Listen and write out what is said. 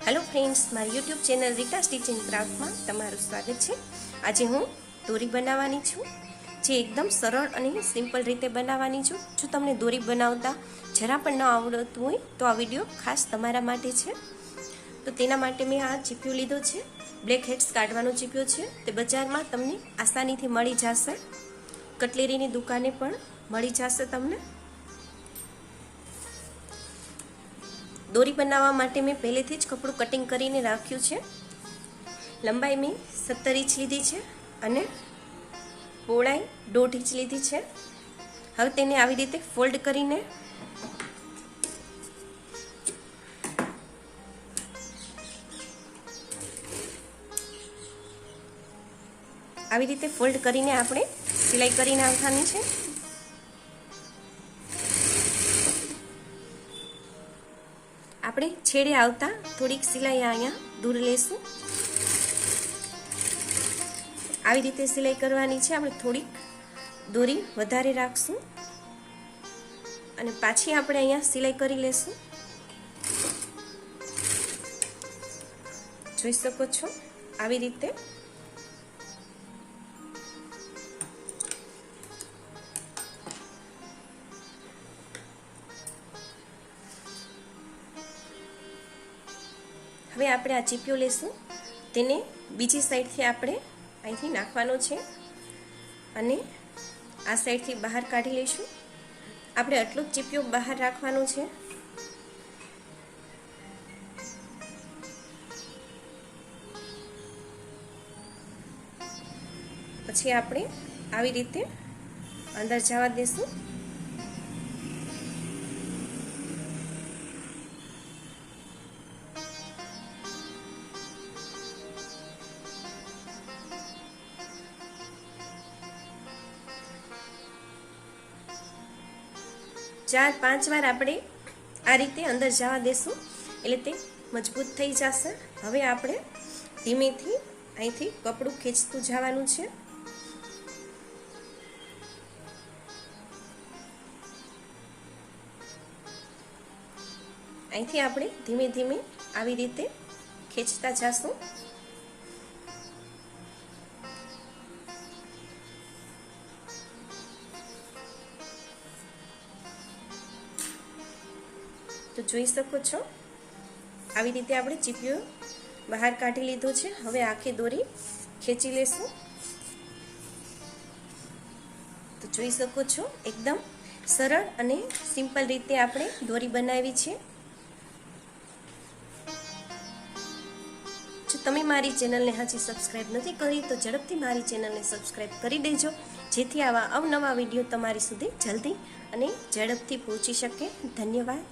Hello friends, मारी YouTube channel Rita stitch and craft में तमारुं स्वागत है। आज हूँ दोरी बनावानी छूं, जे एकदम सरल और सिंपल रीते बनावानी छूं। जो तमने दोरी बनावता जरा पण न आवडતું હોય तो आ विडियो खास तमारा माटे छे। तो तेना माटे मैं आ चीप्यो लीधो छे, ब्लेक हेड्स काढवानो चीप्यो छे। ते बजारमां तमने आसानीथी मळी जशे, कटलेरीनी दुकाने पण मळी जशे। तमने दोरी बनावा माटे मैं पहलेथी ज कपड़ू कटिंग करीने राख्युं छे। लंबाई में 17 इंच लीधी छे अने पहोळाई 1.5 इंच लीधी छे। हवे तेने आवी रीते फोल्ड करीने आवी रीते फोल्ड करीने आपणे सिलाई करी नाखવાની છે। આપણે છેડે આવતા થોડીક સિલાઈ અહીંયા દૂર લેશું। આવી રીતે સિલાઈ કરવાની છે। આપણે થોડીક દોરી વધારે રાખશું અને પાછી આપણે અહીંયા સિલાઈ કરી લેશું। જોઈ શકો છો આવી રીતે। હવે આપણે આ ચીપિયો લેશું, તેને બીજી સાઈડથી આપણે અહીંથી નાખવાનો છે અને આ સાઈડથી બહાર કાઢી લઈશું। આપણે આટલો જ ચીપિયો બહાર રાખવાનો છે। પછી આપણે આવી રીતે અંદર જવા દેશું। चार पांच वार आपणे आ रीते अंदर जवा देशुं एटले ते मजबूत थई जशे। हवे आपणे धीमेथी અહીંથી કપડું ખેંચતું જવાનું છે। અહીંથી આપણે ધીમે ધીમે આવી રીતે ખેંચતા જશું। तो જોઈ શકો છો આવી રીતે આપણે ચીપિયો બહાર કાઢી લીધો છે। હવે આખી દોરી ખેંચી લેશું। તો જોઈ શકો છો એકદમ સરળ અને સિમ્પલ રીતે આપણે દોરી બનાવી છે। જો તમે મારી ચેનલને હજી સબસ્ક્રાઇબ નથી કરી તો ઝડપથી મારી ચેનલને સબસ્ક્રાઇબ કરી દેજો, જેથી આવા અવનવા વિડીયો તમારી સુધી જલ્દી અને ઝડપથી પહોંચી શકે। ધન્યવાદ।